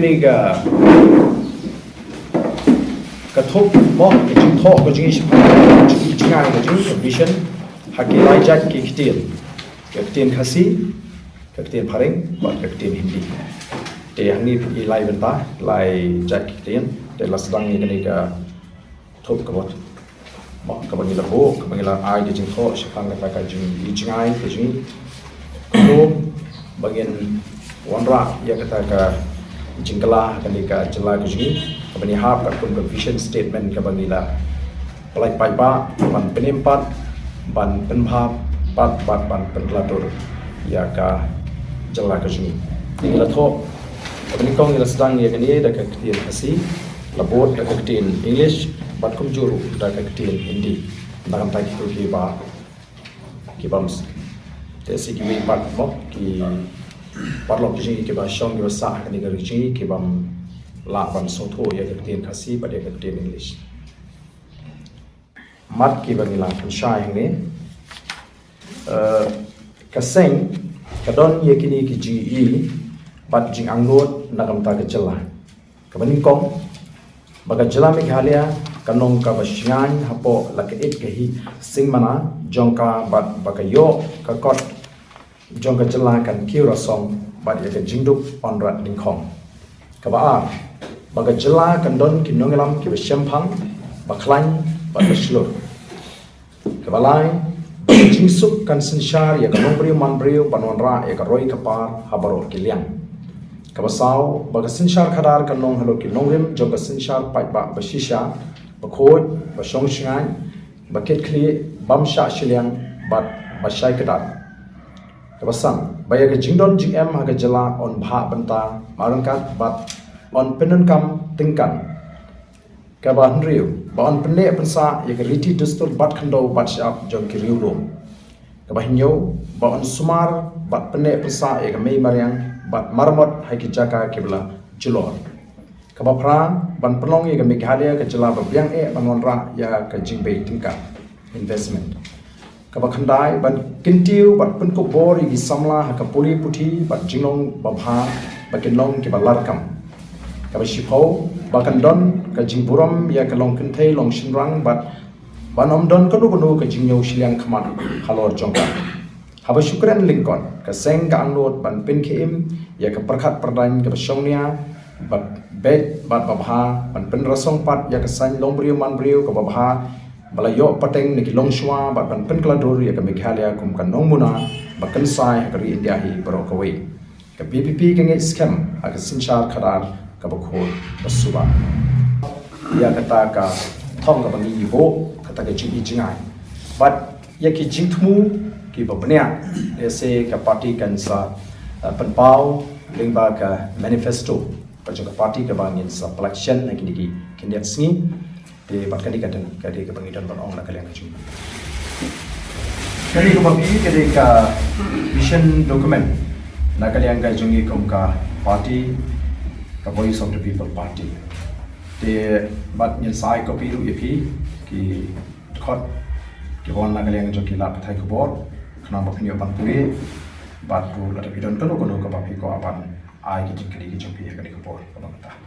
cái cái thuốc mỏ cái chứng thọ cái chứng chứng ai cái chứng vision haki lai jack cái tiền khasi cái tiền paring và cái tiền hindi để hàng này cái lai benda lai jack cái tiền để là sedang ni cái thuốc cái bot mỏ cái bagi labo cái bagi là ai cái chứng thọ sepang cái chứng ai cái chứng kalau bagian wanra ia kata ke jingkala ketika jela ke sini kebani hab pun vision statement ke bangila pelai paipa ban penimpat ban penphap ban penlatur ia ka jela ke sini tinggal tho kebani kong ila sedang ia kini dak ketin asi labot dak ketin english ban kumjuru dak ketin hindi nakam tai ki bams tesi ki pat mo ki parlok ji ke ba shong yo sa ni ga ji ke bam la ban so tho ya ke tin khasi ba de ke tin english mat ki ban la kan shai ne ka seng ka don ye kini ki ji i bat jing ang not na kam ta ke chela ka ban kong ba ka chela me khalia kanong ka ba shngan hapo la ke et ke hi sing mana jongka bat ba ka yo ka kot jong ka jela kan kiura song bat ya ka jingduk on rat ning khong ka ba ka jela kan don ki nongelam ki ba shampang ba klan ba slur ka ba lai jingsuk kan sinshar ya ka nombriu manbriu banwan ra ya ka roi ka par habaro ki liang ka ba saw ba ka sinshar khadar kan nong halo ki nongrim jong ka sinshar pai ba shisha ba khoi ba shong shngai ba ket khli bam sha shiliang bat ba shai kadar kawasan baya ke jingdon jing em ha ke jela on bha banta marangkat bat on penankam tingkan ka ba hriu ba on pene pensa ya ke riti dustur bat khando bat shap jong ki riu lo ka ba hinyo ba on sumar bat pene pensa ya ke mei maryang bat marmot ha ki jaka ke bla julor ka ba pran ban penong ya ke meghalaya ke jela ba biang banon ra ya ke jingbe tingkan investment kaba khandai ban kintiu bat pun ko bor gi samla ha ka puli puthi bat jinglong babha ba kinlong ki balarkam kaba shipho ba kandon ka jingburam ya ka long kinthei long shinrang bat banom don ka nu ka jingyo shiliang khamat halor jongka haba shukran lincoln ka seng ka anglot ban pin khem ya ka prakhat pradan ka shongnia bat bet bat babha ban pin rasong pat ya ka san lombriu manbriu ka babha balayo pateng ni long shwa bat ban pen kladur ya ka meghalaya kum kan nongmuna bakan sai ka ri india hi barokawai ka ppp ka nge scam aka sinchar khadar ka bakho basuba ya kata ka thong ka bangi yibo kata ka jingi jingai bat ya ki jingthmu ki babnya ese ka party kan sa penpau lingba ka manifesto ka party ka bangin sa election na kini candidates ni di batkan di kaden kadi ke pengidan ban ong na kalian cuma kadi ko babi kadi ka vision document na kalian ka jungi kom ka party ka voice of the people party de bat nyen sai ko piru yepi ki khot ki bon na kalian jo ki la pathai ko bor khana ba phinyo ban puri bat ru la bidon ko ka babi ko apan ai ki kadi ki jumpi kadi ko bor ko ta